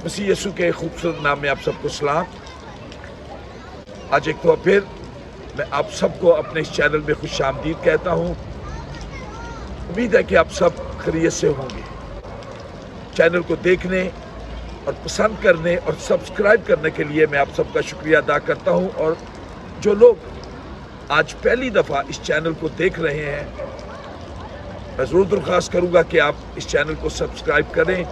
मसीह यीशु के खूबसूरत नाम में आप सबको सलाम। आज एक बार फिर मैं आप सबको अपने इस चैनल में खुश आमदीद कहता हूँ। उम्मीद है कि आप सब खैरियत से होंगे। चैनल को देखने और पसंद करने और सब्सक्राइब करने के लिए मैं आप सबका शुक्रिया अदा करता हूँ। और जो लोग आज पहली दफ़ा इस चैनल को देख रहे हैं, मैं ज़रूर दरख्वास्त करूँगा कि आप इस चैनल को सब्सक्राइब करें,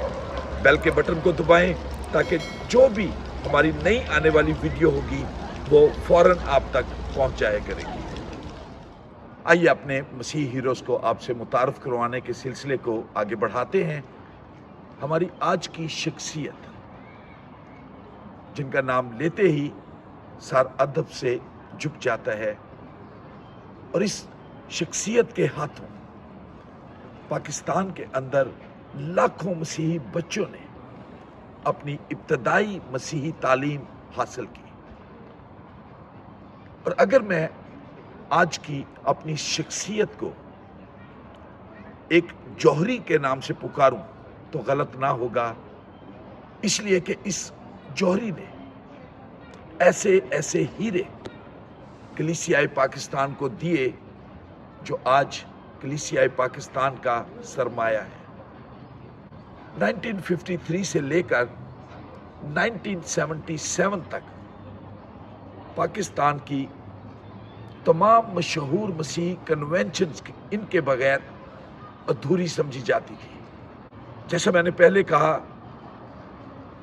बेल के बटन को दबाएं, ताकि जो भी हमारी नई आने वाली वीडियो होगी वो फ़ौरन आप तक पहुंच जाया करेगी। आइए अपने मसीह हीरोज़ को आपसे मुतारफ़ करवाने के सिलसिले को आगे बढ़ाते हैं। हमारी आज की शख्सियत, जिनका नाम लेते ही सर अदब से झुक जाता है, और इस शख्सियत के हाथों पाकिस्तान के अंदर लाखों मसीही बच्चों ने अपनी इब्तदाई मसीही तालीम हासिल की। और अगर मैं आज की अपनी शख्सियत को एक जौहरी के नाम से पुकारूं तो गलत ना होगा, इसलिए कि इस जौहरी ने ऐसे ऐसे हीरे कलीसियाए पाकिस्तान को दिए जो आज कलीसियाए पाकिस्तान का सरमाया है। 1953 से लेकर 1977 तक पाकिस्तान की तमाम मशहूर मसीही कन्वेंशंस इनके बगैर अधूरी समझी जाती थी। जैसा मैंने पहले कहा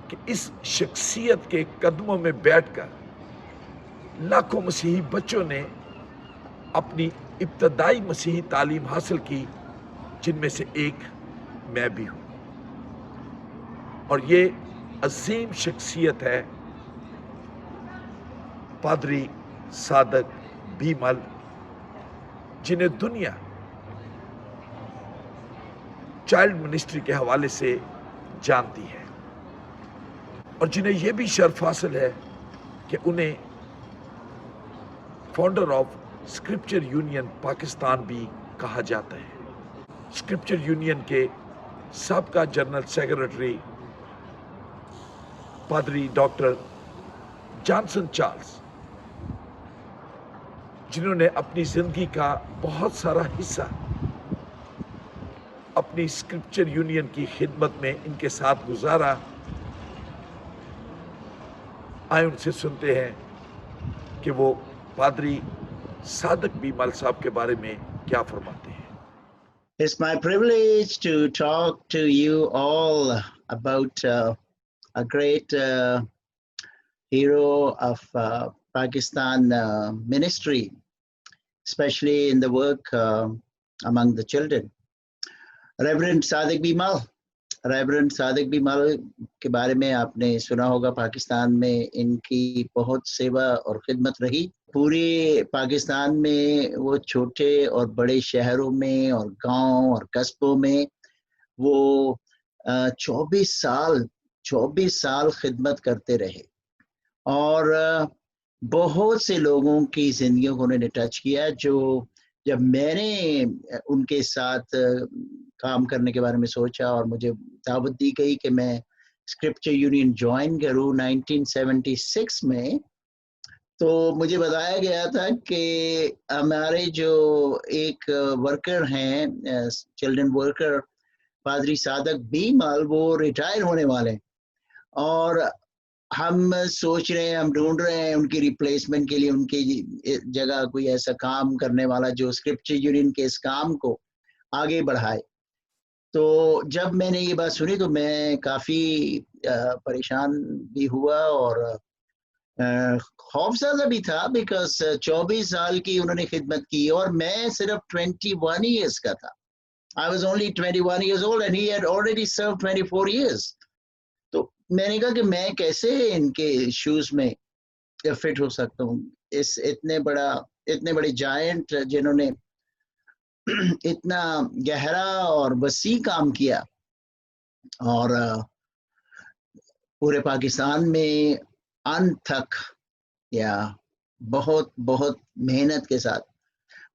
कि इस शख्सियत के कदमों में बैठकर लाखों मसीही बच्चों ने अपनी इब्तदाई मसीही तालीम हासिल की, जिनमें से एक मैं भी हूँ। और ये अजीम शख्सियत है पादरी सादक बीमल, जिन्हें दुनिया चाइल्ड मिनिस्ट्री के हवाले से जानती है, और जिन्हें यह भी शर्फ हासिल है कि उन्हें founder of scripture union Pakistan भी कहा जाता है। स्क्रिप्चर यूनियन के साबका जनरल सेक्रेटरी पादरी डॉक्टर जॉनसन चार्ल्स, जिन्होंने अपनी जिंदगी का बहुत सारा हिस्सा अपनी स्क्रिप्चर यूनियन की खिदमत में इनके साथ गुजारा, आए उनसे सुनते हैं कि वो पादरी सादक बीमल साहब के बारे में क्या फरमाते हैं। It's my privilege to talk to you all about a great hero of Pakistan ministry, especially in the work among the children. Reverend Sadiq Bimal. Reverend Sadiq Bimal के बारे में आपने सुना होगा। पाकिस्तान में इनकी बहुत सेवा और खिदमत रही। पूरे पाकिस्तान में वो छोटे और बड़े शहरों में और गांव और कस्बों में वो 24 साल खिदमत करते रहे, और बहुत से लोगों की जिंदगियों को उन्होंने टच किया। जो जब मैंने उनके साथ काम करने के बारे में सोचा और मुझे दावत दी गई कि मैं स्क्रिप्चर यूनियन ज्वाइन करूं 1976 में, तो मुझे बताया गया था कि हमारे जो एक वर्कर हैं, चिल्ड्रन वर्कर पादरी सादक बीमल, वो रिटायर होने वाले, और हम सोच रहे हैं, हम ढूंढ रहे हैं उनकी रिप्लेसमेंट के लिए, उनकी जगह कोई ऐसा काम करने वाला जो स्क्रिप्चर यूनियन के इस काम को आगे बढ़ाए। तो जब मैंने ये बात सुनी तो मैं काफ़ी परेशान भी हुआ और खौफज़दा भी था, बिकॉज 24 साल की उन्होंने खिदमत की और मैं सिर्फ 21 ईयर्स का था। I was only 21 years old and he had already served 24 years. तो मैंने कहा कि मैं कैसे इनके शूज़ में फिट हो सकता हूँ। इस इतने बड़े जायंट जिन्होंने इतना गहरा और वसी काम किया, और पूरे पाकिस्तान में अंत तक या बहुत मेहनत के साथ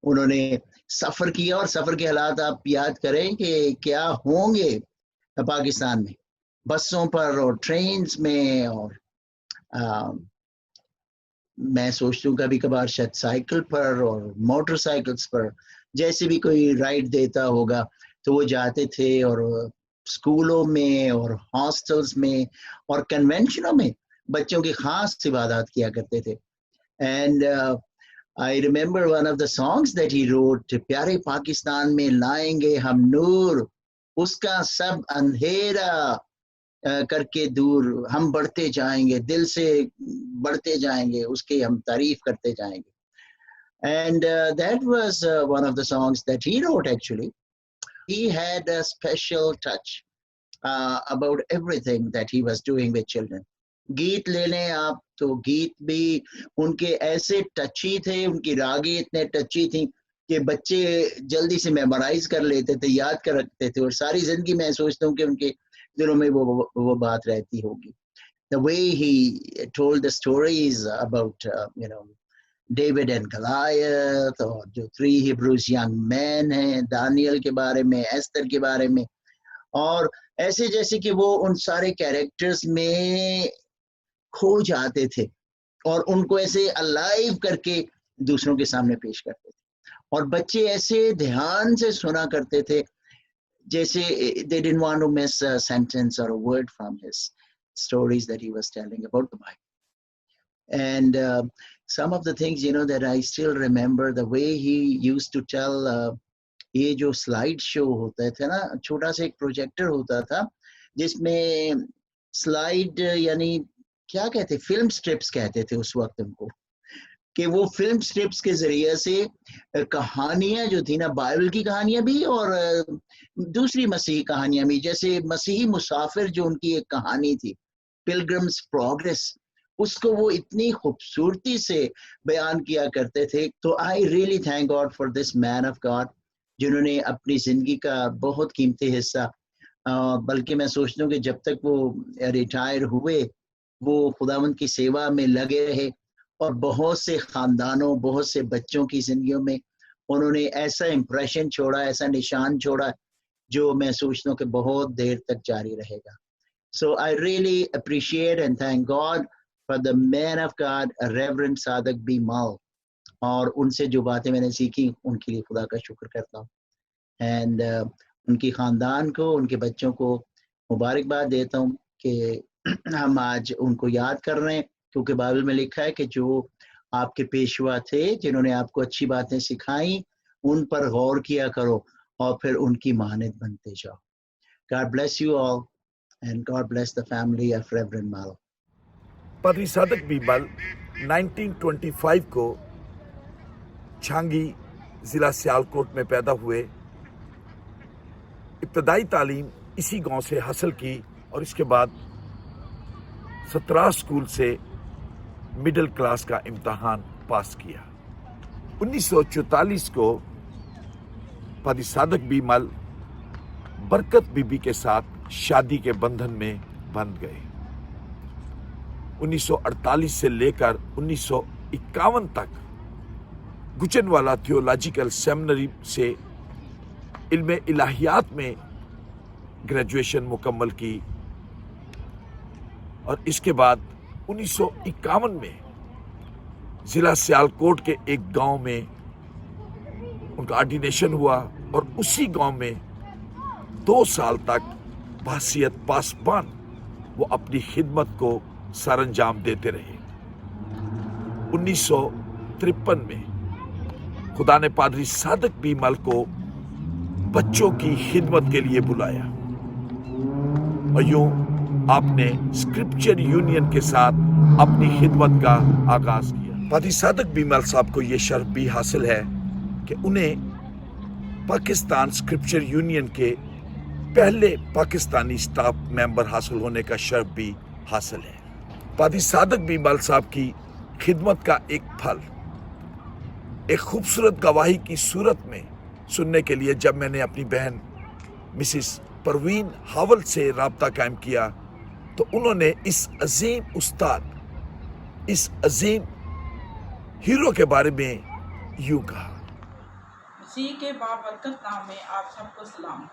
उन्होंने सफ़र किया। और सफ़र के हालात आप याद करें कि क्या होंगे पाकिस्तान में। बसों पर और ट्रेन्स में, और मैं सोचता हूँ कभी कभार शायद साइकिल पर और मोटरसाइकिल्स पर, जैसे भी कोई राइड देता होगा तो वो जाते थे, और स्कूलों में और हॉस्टल्स में और कन्वेंशनों में बच्चों की खास इबादत किया करते थे. And I remember one of the songs that he wrote, प्यारे पाकिस्तान में लाएंगे हम नूर, उसका सब अंधेरा करके दूर, हम बढ़ते जाएंगे, दिल से बढ़ते जाएंगे, उसकी हम तारीफ करते जाएंगे. And that was one of the songs that he wrote actually. He had a special touch about everything that he was doing with children. गीत ले लें आप तो गीत भी उनके ऐसे टची थे, उनकी रागी इतने टची थी कि बच्चे जल्दी से मेमोराइज कर लेते थे, याद कर रखते थे, और सारी जिंदगी मैं सोचता हूँ कि उनके दिलों में वो बात रहती होगी. The way he told the stories about David and Goliath, और जो 3 Hebrews young men हैं, दानियल के बारे में, एस्तर के बारे में, और ऐसे जैसे कि वो उन सारे कैरेक्टर्स में खो जाते थे और उनको ऐसे अलाइव करके दूसरों के सामने पेश करते थे, और बच्चे ऐसे ध्यान से सुना करते थे जैसे they didn't want to miss a sentence or a word from his stories that he was telling about the Bible. And some of the things that I still remember, the way he used to tell, ये जो slide show होते थे ना, छोटा सा एक projector होता था जिसमें स्लाइड, यानी क्या कहते, फिल्म स्ट्रिप्स कहते थे उस वक्त उनको, कि वो फिल्म स्ट्रिप्स के जरिए से कहानियां जो थी ना, बाइबल की कहानियां भी और दूसरी मसीही कहानियां भी, जैसे मसीही मुसाफिर जो उनकी एक कहानी थी, पिलग्रिम्स प्रोग्रेस, उसको वो इतनी खूबसूरती से बयान किया करते थे. तो I really thank God for this man of God, जिन्होंने अपनी जिंदगी का बहुत कीमती हिस्सा, बल्कि मैं सोचता हूँ कि जब तक वो रिटायर हुए वो खुदावंद की सेवा में लगे रहे, और बहुत से खानदानों, बहुत से बच्चों की जिंदगियों में उन्होंने ऐसा इम्प्रेशन छोड़ा, ऐसा निशान छोड़ा जो मैं सोचता हूँ कि बहुत देर तक जारी रहेगा. So I really appreciate and thank God for the man of God, Reverend Sadak B. Mal, और उनसे जो बातें मैंने सीखी उनके लिए खुदा का शुक्र करता हूँ. एंड उनकी ख़ानदान को, उनके बच्चों को मुबारकबाद देता हूँ कि हम आज उनको याद कर रहे हैं, क्योंकि बाइबल में लिखा है कि जो आपके पेशवा थे, जिन्होंने आपको अच्छी बातें सिखाई, उन पर गौर किया करो और फिर उनकी मानद बनते जाओ. God bless you all and God bless the family of Reverend Mal. पादरी सादक बीमल 1925 को छांगी ज़िला सियालकोट में पैदा हुए. इब्तदाई तालीम इसी गांव से हासिल की और इसके बाद 17 स्कूल से मिडिल क्लास का इम्तहान पास किया. 1944 को पादरी सादक बीमल बरकत बीबी के साथ शादी के बंधन में बंध गए. 1948 से लेकर 1951 तक गुचनवाला थियोलॉजिकल सेमिनरी से इल्म इलाहियात में ग्रेजुएशन मुकम्मल की, और इसके बाद 1951 में जिला सियालकोट के एक गांव में उनका ऑर्डिनेशन हुआ, और उसी गांव में 2 साल तक बहसियत पासबान वो अपनी खिदमत को सरअंजाम देते रहे. 1953 में खुदा ने पादरी सादक बीमल को बच्चों की खिदमत के लिए बुलाया, और यूं आपने स्क्रिप्चर यूनियन के साथ अपनी खिदमत का आगाज किया. पादरी सादक बीमल साहब को यह शर्फ भी हासिल है कि उन्हें पाकिस्तान स्क्रिप्चर यूनियन के पहले पाकिस्तानी स्टाफ मेंबर हासिल होने का शर्फ भी हासिल है. पादरी सादक बीमल साहब की खिदमत का एक फल एक खूबसूरत गवाही की सूरत में सुनने के लिए जब मैंने अपनी बहन मिसिस परवीन हावल से राब्ता कायम किया, तो उन्होंने इस अजीम उस्ताद, इस अजीम हीरो के बारे में यूं कहा. मसीह के बाबरकत नाम में आप सबको सलाम.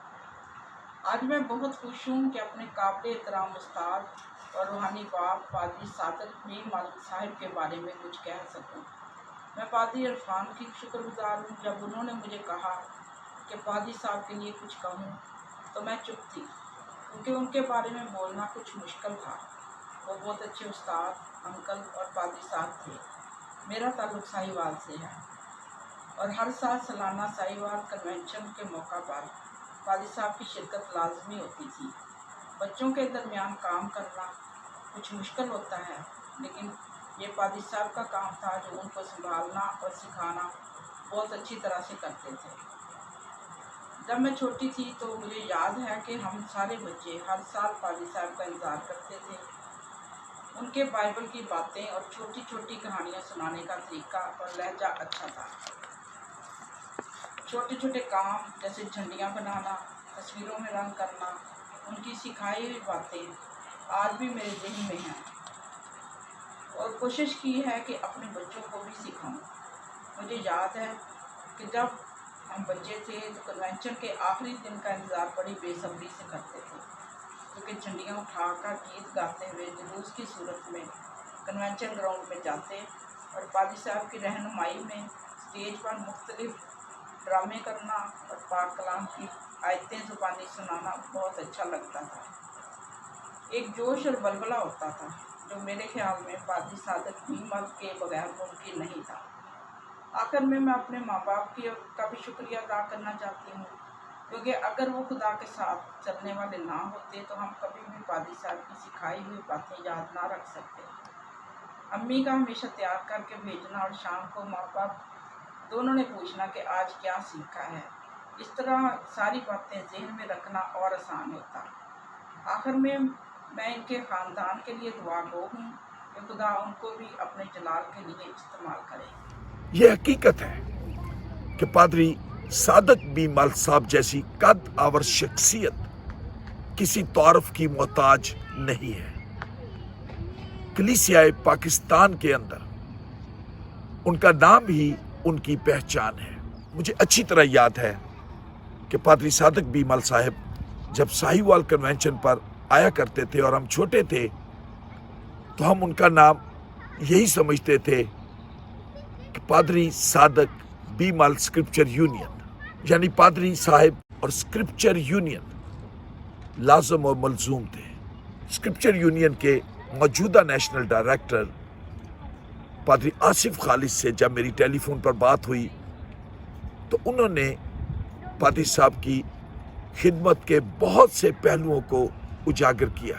आज मैं बहुत खुश हूँ कि अपने काबिल एहतराम उस्ताद और रूहानी बाप पादरी सादक बी मलिक साहिब के बारे में कुछ कह सकूँ। मैं पादरी इरफान की शुक्रगुजार हूँ। जब उन्होंने मुझे कहा कि पादरी साहब के लिए कुछ कहूँ तो मैं चुप थी, क्योंकि उनके बारे में बोलना कुछ मुश्किल था। वो बहुत अच्छे उस्ताद, अंकल और पादरी साहब थे। मेरा ताल्लुक साहिवाल से है और हर साल सालाना साहिवाल कन्वेंशन के मौका पर पादरी साहब की शिरकत लाजमी होती थी। बच्चों के दरमियान काम करना कुछ मुश्किल होता है, लेकिन ये पादरी साहब का काम था जो उनको संभालना और सिखाना बहुत अच्छी तरह से करते थे। जब मैं छोटी थी तो मुझे याद है कि हम सारे बच्चे हर साल पादरी साहब का इंतज़ार करते थे। उनके बाइबल की बातें और छोटी छोटी कहानियाँ सुनाने का तरीका और लहजा अच्छा था। छोटे छोटे काम जैसे झंडियाँ बनाना, तस्वीरों में रंग करना, उनकी सिखाई हुई बातें आज भी मेरे ज़हन में हैं और कोशिश की है कि अपने बच्चों को भी सिखाऊं। मुझे याद है कि जब हम बच्चे थे तो कन्वेंशन के आखिरी दिन का इंतज़ार बड़ी बेसब्री से करते थे, क्योंकि झंडियाँ उठाकर गीत गाते हुए जुलूस की सूरत में कन्वेंशन ग्राउंड में जाते और पादरी साहब की रहनुमाई में स्टेज पर मुख्तलिफ ड्रामे करना और पाक कलाम की आयतें ज़ुबानी सुनाना बहुत अच्छा लगता था। एक जोश और बलबला होता था जो मेरे ख्याल में पादरी सादक बी मलिक के बगैर मुमकिन नहीं था। आखिर में मैं अपने माँ बाप का भी शुक्रिया अदा करना चाहती हूँ, क्योंकि अगर वो खुदा के साथ चलने वाले ना होते तो हम कभी भी पादरी साहब की सिखाई हुई बातें याद ना रख सकते। अम्मी का हमेशा तैयार करके भेजना और शाम को माँ बाप दोनों ने पूछना कि आज क्या सीखा है। इस तरह सारी बातें जहन में रखना और आसान होता। आखिर में मैं इनके ख़ानदान के लिए दुआ गो हूँ कि खुदा उनको भी अपने जलाल के लिए इस्तेमाल करे। ये हकीकत है कि पादरी सादक बी मलिक साहब जैसी कद आवर शख्सियत किसी तारुफ की मोहताज नहीं है। कलीसिया पाकिस्तान के अंदर उनका नाम ही उनकी पहचान है। मुझे अच्छी तरह याद है कि पादरी सादक बी मलिक साहब जब साहिवाल कन्वेंशन पर आया करते थे और हम छोटे थे तो हम उनका नाम यही समझते थे कि पादरी Sadiq B Malik scripture union, यानी पादरी साहब और स्क्रिप्चर यूनियन लाजम और मलजूम थे। स्क्रिप्चर यूनियन के मौजूदा नेशनल डायरेक्टर पादरी आसिफ खालिद से जब मेरी टेलीफोन पर बात हुई तो उन्होंने पादरी साहब की खिदमत के बहुत से पहलुओं को उजागर किया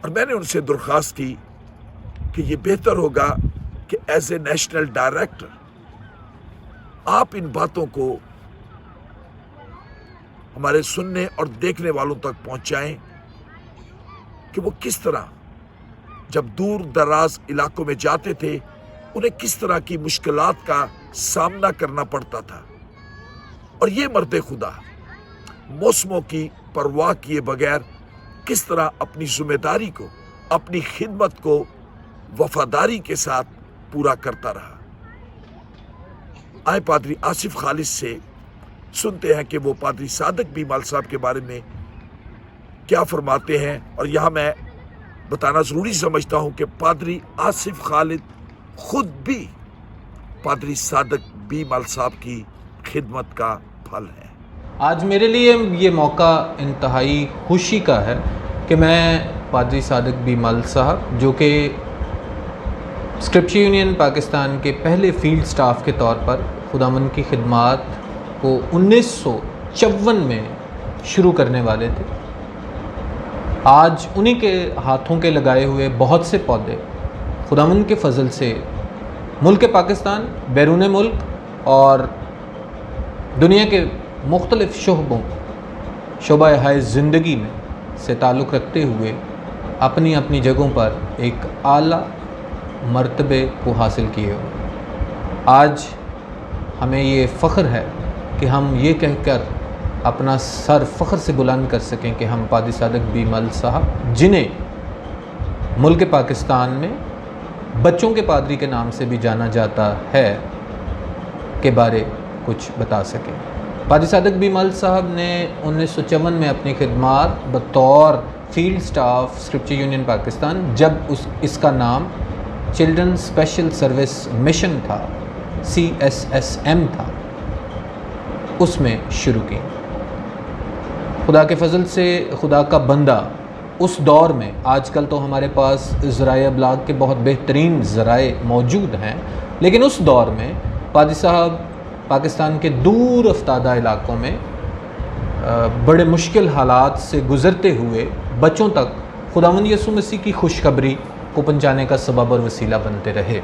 और मैंने उनसे दरख्वास्त की कि ये बेहतर होगा कि एज ए नेशनल डायरेक्टर आप इन बातों को हमारे सुनने और देखने वालों तक पहुंचाएं कि वो किस तरह जब दूर दराज इलाकों में जाते थे उन्हें किस तरह की मुश्किलात का सामना करना पड़ता था और ये मर्द खुदा मौसमों की परवाह किए बगैर किस तरह अपनी जिम्मेदारी को, अपनी खिदमत को वफादारी के साथ पूरा करता रहा। आए पादरी आसिफ खालिद से सुनते हैं कि वो पादरी सादक बी मलिक साहब के बारे में क्या फरमाते हैं। और यहाँ मैं बताना ज़रूरी समझता हूँ कि पादरी आसिफ खालिद खुद भी पादरी सादक बी मलिक साहब की खिदमत का फल है। आज मेरे लिए ये मौका इंतहाई खुशी का है कि मैं पादरी सादक बी मलिक साहब, जो कि स्क्रिप्चर यूनियन पाकिस्तान के पहले फील्ड स्टाफ के तौर पर खुदावंद की खिदमत को 1954 में शुरू करने वाले थे, आज उन्हीं के हाथों के लगाए हुए बहुत से पौधे खुदावंद के फजल से मुल्क पाकिस्तान, बैरून मुल्क और दुनिया के मुख्तलिफ शोबा हाय ज़िंदगी में से ताल्लुक़ रखते हुए अपनी अपनी जगहों पर एक आला मर्तबे को हासिल किए हुए। आज हमें ये फ़ख्र है कि हम ये कहकर अपना सर फ़ख्र से बुलंद कर सकें कि हम पादरी सादक बी मलिक साहब, जिन्हें मुल्क पाकिस्तान में बच्चों के पादरी के नाम से भी जाना जाता है, के बारे कुछ बता सकें। पादी सादक बीमल साहब ने 1954 में अपनी खिदमात बतौर field staff scripture union Pakistan, जब इसका नाम चिल्ड्रन स्पेशल सर्विस मिशन था, CSSM था, उसमें शुरू की। खुदा के फजल से खुदा का बंदा उस दौर में, आजकल तो हमारे पास ज़राए अबलाग के बहुत बेहतरीन ज़राए मौजूद हैं, लेकिन उस दौर में पादी साहब पाकिस्तान के दूर अफ्तादा इलाक़ों में बड़े मुश्किल हालात से गुज़रते हुए बच्चों तक खुदावंद यसू मसीह की खुशखबरी को पहुँचाने का सबब और वसीला बनते रहे।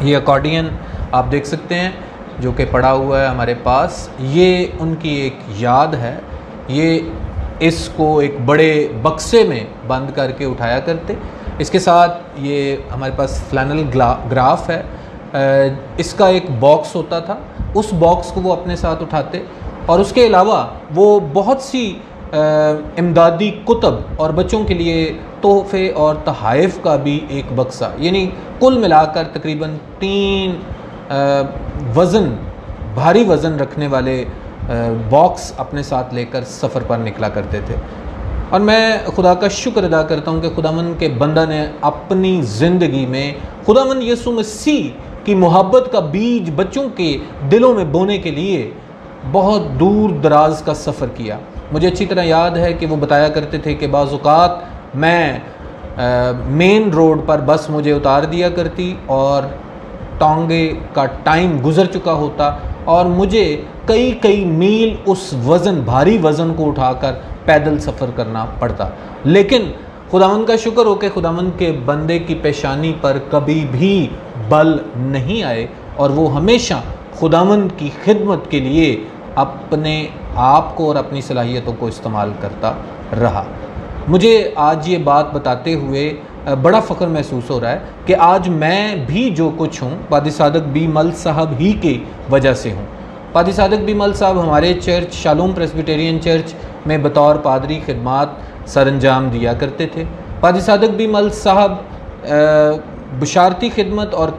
ये अकॉर्डियन आप देख सकते हैं जो कि पड़ा हुआ है हमारे पास, ये उनकी एक याद है। ये इसको एक बड़े बक्से में बंद करके उठाया करते। इसके साथ ये हमारे पास फ्लैनल ग्राफ है, इसका एक बॉक्स होता था, उस बॉक्स को वो अपने साथ उठाते, और उसके अलावा वो बहुत सी इमदादी कुतब और बच्चों के लिए तोहफ़े और तहाइफ का भी एक बक्सा, यानी कुल मिलाकर तकरीबन 3 भारी वज़न रखने वाले बॉक्स अपने साथ लेकर सफ़र पर निकला करते थे। और मैं खुदा का शुक्र अदा करता हूँ कि खुदावंद के बंदा ने अपनी ज़िंदगी में खुदावंद यसू मसीह की मोहब्बत का बीज बच्चों के दिलों में बोने के लिए बहुत दूर दराज का सफ़र किया। मुझे अच्छी तरह याद है कि वो बताया करते थे कि बाज़ औक़ात मैं मेन रोड पर बस मुझे उतार दिया करती और टांगे का टाइम गुज़र चुका होता और मुझे कई मील उस भारी वज़न को उठाकर पैदल सफ़र करना पड़ता। लेकिन खुदावंद का शुक्र हो कि खुदावंद के बंदे की पेशानी पर कभी भी बल नहीं आए और वो हमेशा खुदावंद की खिदमत के लिए अपने आप को और अपनी सलाहियतों को इस्तेमाल करता रहा। मुझे आज ये बात बताते हुए बड़ा फ़ख्र महसूस हो रहा है कि आज मैं भी जो कुछ हूँ पादी सादक बीमल साहब ही की वजह से हूँ। पादी सादक बीमल साहब हमारे चर्च शालोम प्रेस्बिटेरियन चर्च में बतौर पादरी खिदमात सरंजाम दिया करते थे। पादी सादक बीमल साहब बशारती खिदमत और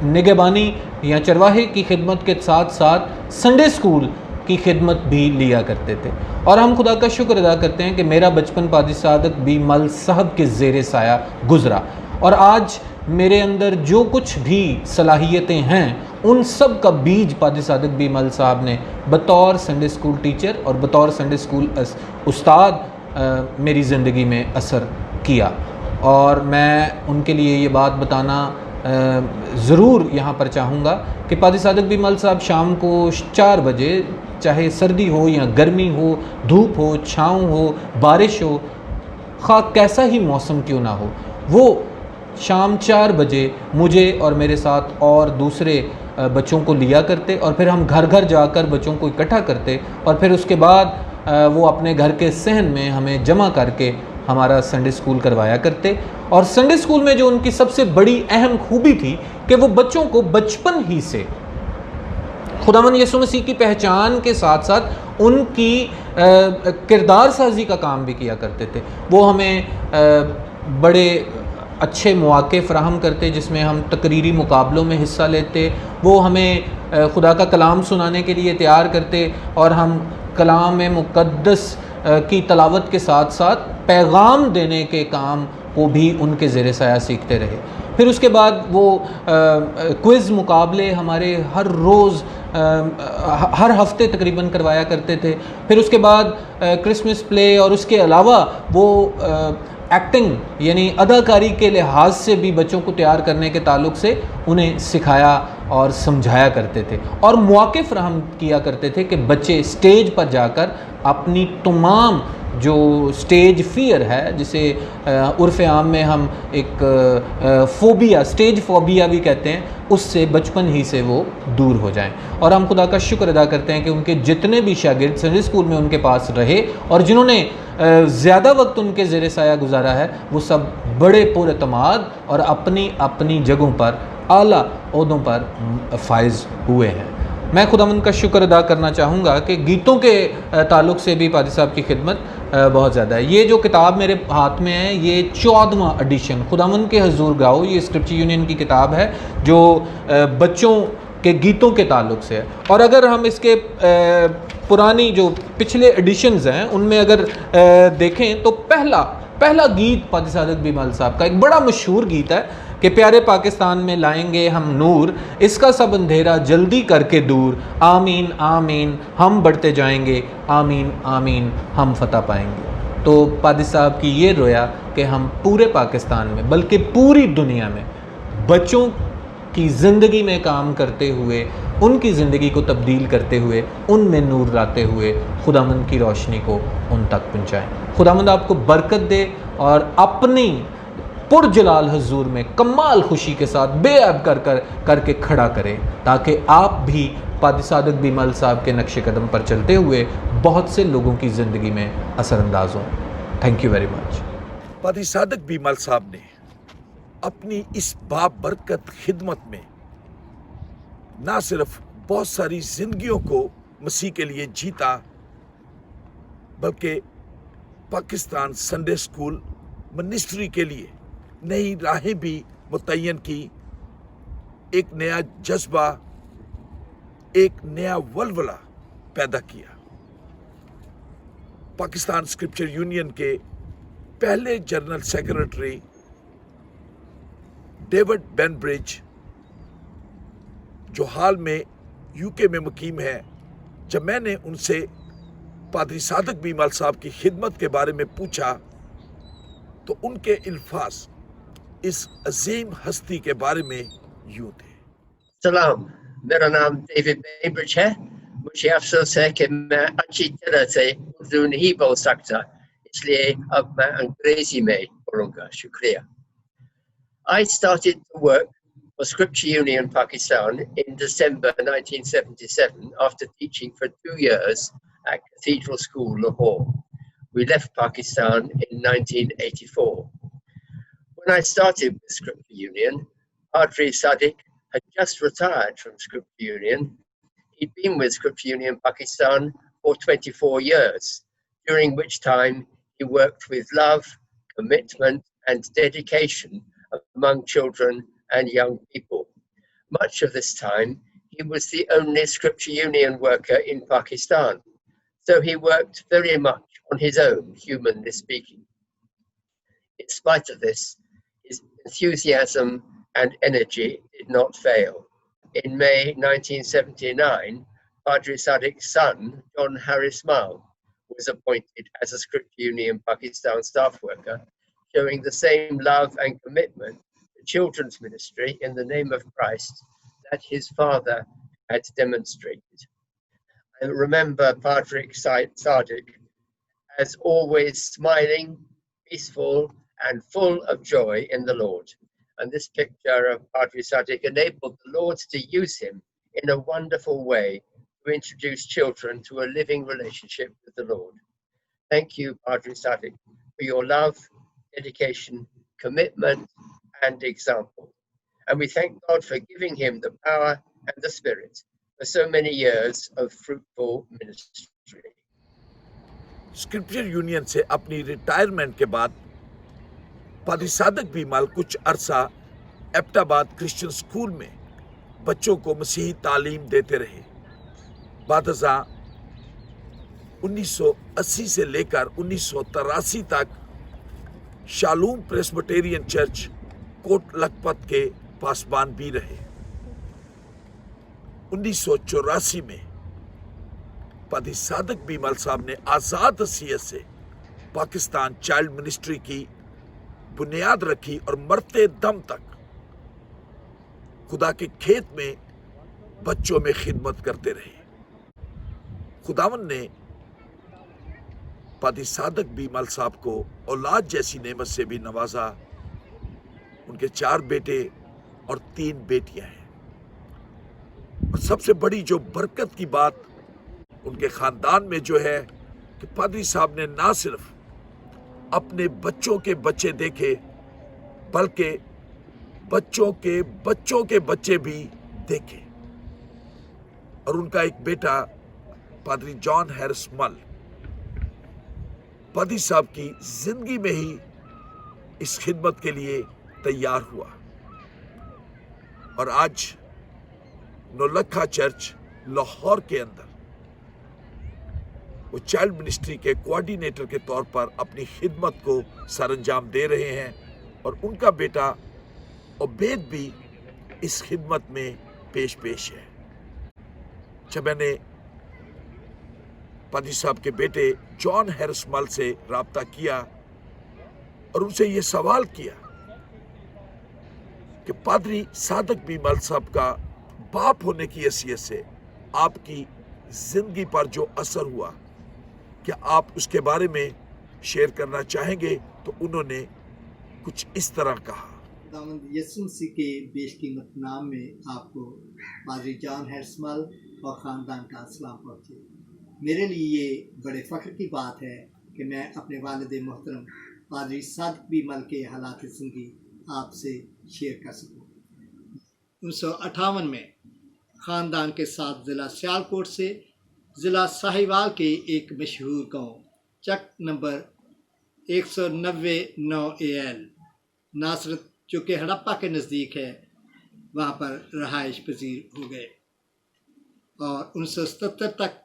निगहबानी या चरवाहे की खिदमत के साथ साथ संडे स्कूल की खिदमत भी लिया करते थे। और हम खुदा का शुक्र अदा करते हैं कि मेरा बचपन पादी सादक बीमल साहब के ज़ेरे साया गुज़रा और आज मेरे अंदर जो कुछ भी सलाहियतें हैं उन सब का बीज पादी सादक बीमल साहब ने बतौर संडे स्कूल टीचर और बतौर संडे स्कूल उस्ताद मेरी ज़िंदगी में असर किया। और मैं उनके लिए ये बात बताना ज़रूर यहाँ पर चाहूँगा कि पादी सादक बीमल साहब शाम को 4 बजे, चाहे सर्दी हो या गर्मी हो, धूप हो, छाँव हो, बारिश हो, खा कैसा ही मौसम क्यों ना हो, वो शाम 4 बजे मुझे और मेरे साथ और दूसरे बच्चों को लिया करते और फिर हम घर घर जाकर बच्चों को इकट्ठा करते और फिर उसके बाद वो अपने घर के सहन में हमें जमा करके हमारा संडे स्कूल करवाया करते। और संडे स्कूल में जो उनकी सबसे बड़ी अहम खूबी थी कि वो बच्चों को बचपन ही से खुदावंद यसू मसीह की पहचान के साथ साथ उनकी किरदार साजी का काम भी किया करते थे। वो हमें बड़े अच्छे मौके फ़राहम करते जिसमें हम तकरीरी मुकाबलों में हिस्सा लेते। वो हमें खुदा का कलाम सुनाने के लिए तैयार करते और हम कलाम मुक़द्दस की तलावत के साथ साथ पैगाम देने के काम को भी उनके ज़ेरे साया सीखते रहे। फिर उसके बाद वो क्विज़ मुकाबले हमारे हर रोज़ हर हफ्ते तकरीबन करवाया करते थे। फिर उसके बाद क्रिसमस प्ले और उसके अलावा वो एक्टिंग यानी अदाकारी के लिहाज से भी बच्चों को तैयार करने के ताल्लुक़ से उन्हें सिखाया और समझाया करते थे और मौके फ़राहम किया करते थे कि बच्चे स्टेज पर जाकर अपनी तमाम जो स्टेज फ़ियर है, जिसे उर्फ़ आम में हम एक फ़ोबिया, स्टेज फ़ोबिया भी कहते हैं, उससे बचपन ही से वो दूर हो जाएं। और हम खुदा का शुक्र अदा करते हैं कि उनके जितने भी शागिर्द संडे स्कूल में उनके पास रहे और जिन्होंने ज़्यादा वक्त उनके ज़ेरे साया गुजारा है, वो सब बड़े पुरअतमाद और अपनी अपनी जगहों पर आला ओहदों पर फाइज़ हुए हैं। मैं खुदावंद का शुक्र अदा करना चाहूँगा कि गीतों के ताल्लुक़ से भी पादी साहब की खिदमत बहुत ज़्यादा है। ये जो किताब मेरे हाथ में है ये 14वां एडिशन खुदावंद के हजूर गाओ, ये स्क्रिप्चर यूनियन की किताब है जो बच्चों کے گیتوں کے تعلق سے ہے. اور اگر ہم اس کے پرانی جو پچھلے ایڈیشنز ہیں ان میں اگر دیکھیں تو پہلا گیت پادری صادق بی مل صاحب کا ایک بڑا مشہور گیت ہے کہ پیارے پاکستان میں لائیں گے ہم نور، اس کا سب اندھیرا جلدی کر کے دور، آمین آمین ہم بڑھتے جائیں گے، آمین آمین ہم فتح پائیں گے. تو پادری صاحب کی یہ رویا کہ ہم پورے پاکستان میں بلکہ پوری دنیا میں بچوں کی زندگی میں کام کرتے ہوئے، ان کی زندگی کو تبدیل کرتے ہوئے، ان میں نور لاتے ہوئے خداوند کی روشنی کو ان تک پہنچائیں. خداوند آپ کو برکت دے اور اپنی پرجلال حضور میں کمال خوشی کے ساتھ بے عیب کر کے کھڑا کرے، تاکہ آپ بھی پادری صادق بی مل صاحب کے نقش قدم پر چلتے ہوئے بہت سے لوگوں کی زندگی میں اثر انداز ہوں. Thank you very much. پادری صادق بی مل صاحب نے اپنی اس بابرکت خدمت میں نہ صرف بہت ساری زندگیوں کو مسیح کے لیے جیتا، بلکہ پاکستان سنڈے اسکول منسٹری کے لیے نئی راہیں بھی متعین کی، ایک نیا جذبہ، ایک نیا ولولہ پیدا کیا. پاکستان اسکرپچر یونین کے پہلے جنرل سیکرٹری ڈیوڈ بینبرج، جو حال میں یو کے میں مقیم ہے، جب میں نے ان سے پادری صادق بی مل صاحب کی خدمت کے بارے میں پوچھا تو ان کے الفاظ اس عظیم ہستی کے بارے میں یوں تھے. سلام، میرا نام ڈیوڈ بینبرج ہے. مجھے افسوس ہے کہ میں اچھی طرح سے اردو نہیں بول سکتا، اس لیے اب میں انگریزی میں بولوں گا. شکریہ. I started to work for Scripture Union Pakistan in December 1977 after teaching for 2 years at Cathedral School, Lahore. We left Pakistan in 1984. When I started with Scripture Union, Padri Sadiq had just retired from Scripture Union. He'd been with Scripture Union Pakistan for 24 years, during which time he worked with love, commitment, and dedication among children and young people. Much of this time, he was the only Scripture Union worker in Pakistan, so he worked very much on his own, humanly speaking. In spite of this, his enthusiasm and energy did not fail. In May 1979, Padri Sadiq's son, John Harris Mal, was appointed as a Scripture Union Pakistan staff worker, showing the same love and commitment to children's ministry in the name of Christ that his father had demonstrated. I remember Padri Sadiq as always smiling, peaceful, and full of joy in the Lord. And this picture of Padri Sadiq enabled the Lord to use him in a wonderful way to introduce children to a living relationship with the Lord. Thank you, Padri Sadiq, for your love, dedication, commitment, and example. And we thank God for giving him the power and the spirit for so many years of fruitful ministry. Scripture union سے اپنی retirement کے بعد پادری صادق be مل کچھ عرصہ Abbott آباد Christian school میں بچوں کو مسیحی تعلیم دیتے رہے. بعد ازاں 1980 سے لے کر 1983 تک شالوم پریسبٹیرین چرچ کوٹ لکھپت کے پاسبان بھی رہے. 1984 میں پادری صادق بی مل صاحب نے آزاد حیثیت سے پاکستان چائلڈ منسٹری کی بنیاد رکھی اور مرتے دم تک خدا کے کھیت میں بچوں میں خدمت کرتے رہے. خداوند نے پادری صادق بی مل صاحب کو اولاد جیسی نعمت سے بھی نوازا. ان کے 4 بیٹے اور 3 بیٹیاں ہیں. اور سب سے بڑی جو برکت کی بات ان کے خاندان میں جو ہے کہ پادری صاحب نے نہ صرف اپنے بچوں کے بچے دیکھے بلکہ بچوں کے بچوں کے بچے بھی دیکھے. اور ان کا ایک بیٹا پادری جان ہیرس مل پادری صاحب کی زندگی میں ہی اس خدمت کے لیے تیار ہوا. اور آج नौलखा चर्च लाहौर के अंदर वो चाइल्ड मिनिस्ट्री के कोऑर्डिनेटर के तौर पर अपनी खिदमत को सरअंजाम दे रहे हैं और उनका बेटा उबैद भी इस खिदमत में पेश है। जब मैंने पादरी साहब के बेटे जॉन हैरिस मल से राब्ता किया और उनसे ये सवाल किया कि पादरी सादक बी मल साहब का बाप होने की हैसियत से आपकी जिंदगी पर जो असर हुआ, क्या आप उसके बारे में शेयर करना चाहेंगे? तो उन्होंने कुछ इस तरह कहा। खुदावंद यीशु मसीह के बेशकीमत नाम में आपको पादरी जॉन हैरिस मल और ख़ानदान का सलाम पहुँचे। मेरे लिए ये बड़े फ़ख्र की बात है कि मैं अपने वालिद मोहतरम पादरी सादक बी मल के हालात ज़िंदगी आपसे शेयर कर सकूँ। 1958 में ख़ानदान के साथ ज़िला सियालकोट से ज़िला साहिवाल के एक मशहूर गांव चक नंबर 190 AL नासरत जो कि हड़प्पा के नज़दीक है, वहाँ पर रहाइश पजीर हो गए और 1977 तक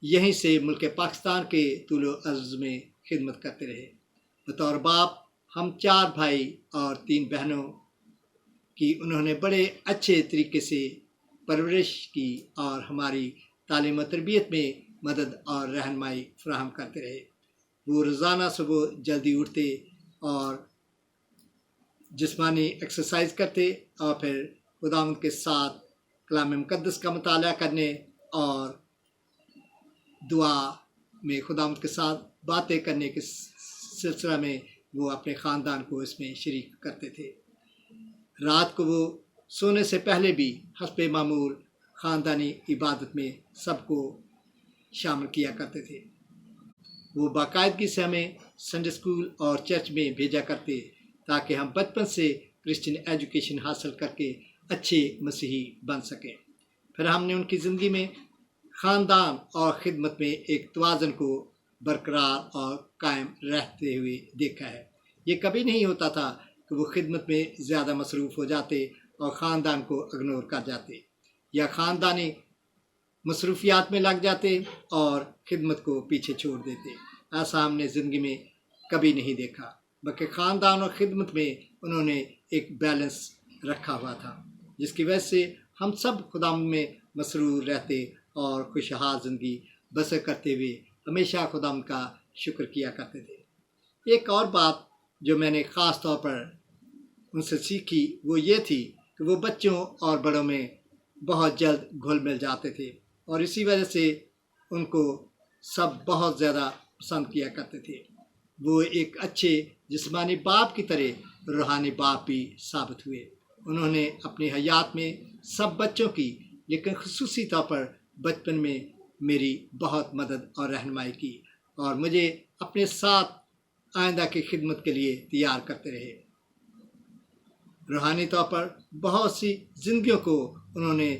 यहीं से मुल्क पाकिस्तान के तुलो अर्ज़ में खिदमत करते रहे। बतौर बाप हम 4 भाई और 3 बहनों की उन्होंने बड़े अच्छे तरीके से परवरिश की और हमारी तालीम और तरबियत में मदद और रहनुमाई फराहम करते रहे। वो रोज़ाना सुबह जल्दी उठते और जिस्मानी एक्सरसाइज करते और फिर खुदावंद के साथ कलाम मुक़द्दस का मुताला करने और दुआ में खुदावंद के साथ बातें करने के सिलसिला में वो अपने ख़ानदान को इसमें शरीक करते थे। रात को वो सोने से पहले भी हस्बे मामूल ख़ानदानी इबादत में सबको शामिल किया करते थे। वो बाकायदगी से हमें संडे स्कूल और चर्च में भेजा करते ताकि हम बचपन से क्रिश्चियन एजुकेशन हासिल करके अच्छे मसीही बन सकें। फिर हमने उनकी ज़िंदगी में ख़ानदान और ख़िदमत में एक तवाज़ुन को बरकरार और कायम रहते हुए देखा है। ये कभी नहीं होता था कि वो खिदमत में ज़्यादा मसरूफ़ हो जाते और ख़ानदान को इग्नोर कर जाते या ख़ानदानी मसरूफियात में लग जाते और खिदमत को पीछे छोड़ देते। ऐसा हमने ज़िंदगी में कभी नहीं देखा, बल्कि ख़ानदान और ख़िदमत में उन्होंने एक बैलेंस रखा हुआ था, जिसकी वजह से हम सब खुदाम में मसरूर रहते और खुशहाल ज़िंदगी बसर करते हुए हमेशा खुदाम का शुक्र किया करते थे। एक और बात जो मैंने ख़ास तौर पर उनसे सीखी वो ये थी कि वो बच्चों और बड़ों में बहुत जल्द घुल मिल जाते थे और इसी वजह से उनको सब बहुत ज़्यादा पसंद किया करते थे। वो एक अच्छे जिस्मानी बाप की तरह रूहानी बाप भी साबित हुए। उन्होंने अपनी हयात में सब बच्चों की, लेकिन ख़ुसूसी तौर पर बचपन में मेरी बहुत मदद और रहनुमाई की और मुझे अपने साथ आइंदा की खिदमत के लिए तैयार करते रहे। रूहानी तौर पर बहुत सी जिंदगियों को उन्होंने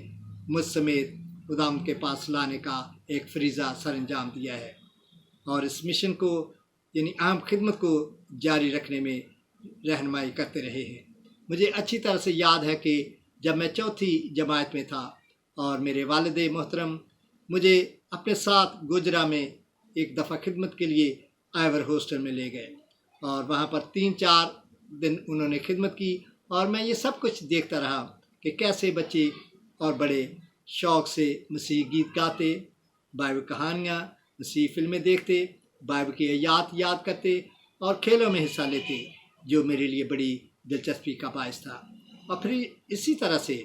मुझ समेत खुदाम के पास लाने का एक फरीज़ा सर अंजाम दिया है और इस मिशन को यानी अहम खिदमत को जारी रखने में रहनुमाई करते रहे हैं। मुझे अच्छी तरह से याद है कि जब मैं चौथी जमात में था और मेरे वालिद मोहतरम मुझे अपने साथ गुजरा में एक दफ़ा खिदमत के लिए आइवर हॉस्टल में ले गए और वहाँ पर 3-4 दिन उन्होंने खिदमत की और मैं ये सब कुछ देखता रहा कि कैसे बच्चे और बड़े शौक़ से मसीह गीत गाते, बाइबल कहानियाँ, मसीह फिल्में देखते, बाइबल की आयात याद करते और खेलों में हिस्सा लेते, जो मेरे लिए बड़ी दिलचस्पी का बायस था। और फिर इसी तरह से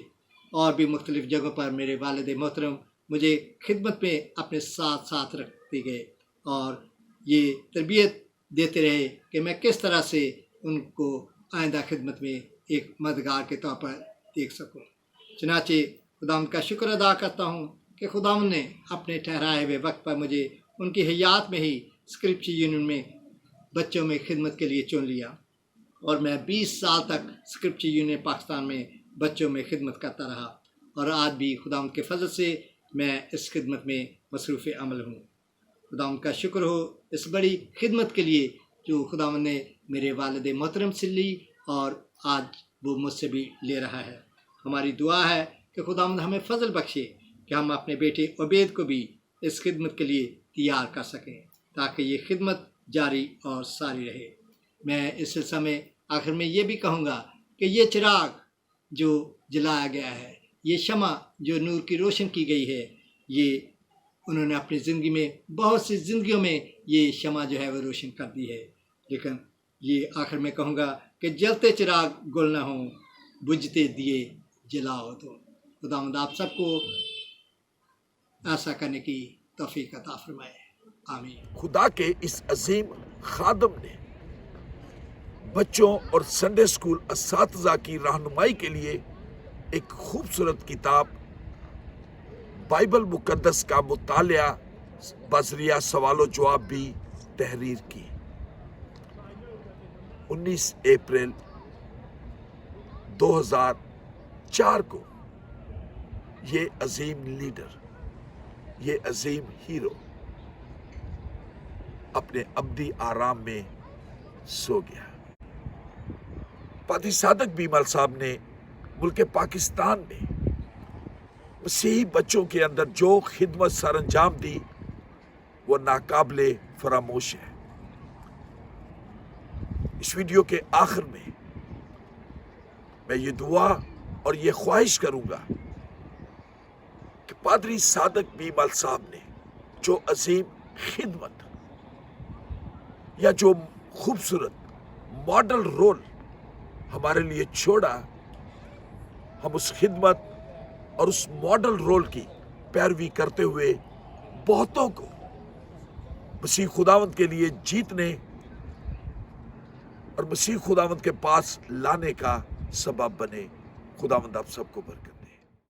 और भी मुख्तलिफ़ जगहों पर मेरे वालिद मोहतरम मुझे खिदमत में अपने साथ साथ रखते गए और ये तरबियत देते रहे कि मैं किस तरह से उनको आइंदा खिदमत में एक मददगार के तौर पर देख सकूं। चनाचे खुदावंद का शुक्र अदा करता हूं कि खुदावंद ने अपने ठहराए हुए वक्त पर मुझे उनकी हयात में ही स्क्रिप्चर यूनियन में बच्चों में खिदमत के लिए चुन लिया और मैं 20 साल तक स्क्रिप्चर यूनियन पाकिस्तान में बच्चों में खिदमत करता रहा और आज भी खुदावंद के फजल से मैं इस खिदमत में मसरूफ़ अमल हूँ। खुदावंद का शुक्र हो इस बड़ी खिदमत के लिए जो खुदावंद ने मेरे वालिद मोहतरम से ली और आज वो मुझसे भी ले रहा है। हमारी दुआ है कि खुदावंद हमें फजल बख्शे कि हम अपने बेटे उबैद को भी इस खिदमत के लिए तैयार कर सकें ताकि ये खिदमत जारी और सारी रहे। मैं इस सिलसिले में आखिर में ये भी कहूँगा कि ये चिराग जो जलाया गया है, ये शमा जो नूर की रोशन की गई है, ये उन्होंने अपनी ज़िंदगी में बहुत सी ज़िंदगियों में ये शमा जो है वो रोशन कर दी है। लेकिन ये आखिर में कहूँगा कि जलते चिराग गुल ना हो, बुझते दिए जलाओ। तो खुदावंद आप सबको ऐसा करने की तौफीक अता फरमाए। आमीन। खुदा के इस अजीम खादम ने बच्चों और संडे स्कूल असातिज़ा की रहनुमाई के लिए एक खूबसूरत किताब बाइबल मुकद्दस का मुतालिया बजरिया सवालों जवाब भी तहरीर की। 19 अप्रैल 2004 को ये अजीम लीडर, ये अजीम हीरो अपने अब्दी आराम में सो गया। पादी सादक बीमल साहब ने मुल्क पाकिस्तान में मसीही बच्चों के अंदर जो खिदमत सर अंजाम दी वो नाकाबिले फरामोश है। इस वीडियो के आखिर में मैं ये दुआ और ये ख्वाहिश करूंगा कि पादरी सादक बीमल साहब ने जो अजीम खिदमत या जो खूबसूरत मॉडल रोल हमारे लिए छोड़ा, हम उस खिदमत और उस मॉडल रोल की पैरवी करते हुए बहुतों को मसीह खुदावंद के लिए जीतने और मसीह खुदावंद के पास लाने का सबब बने। खुदावंद आप सबको बरकत।